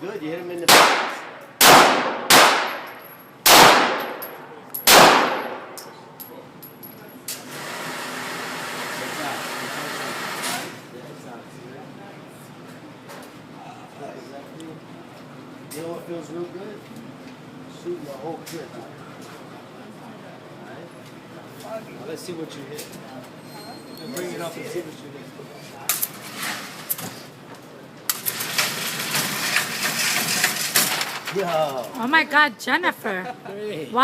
good. You hit him in the face. You know what feels real good? Shooting the whole clip out. Alright? Now let's see what you hit. Bring it up and see what you hit. Yo. Oh my God, Jennifer. Great. Wow.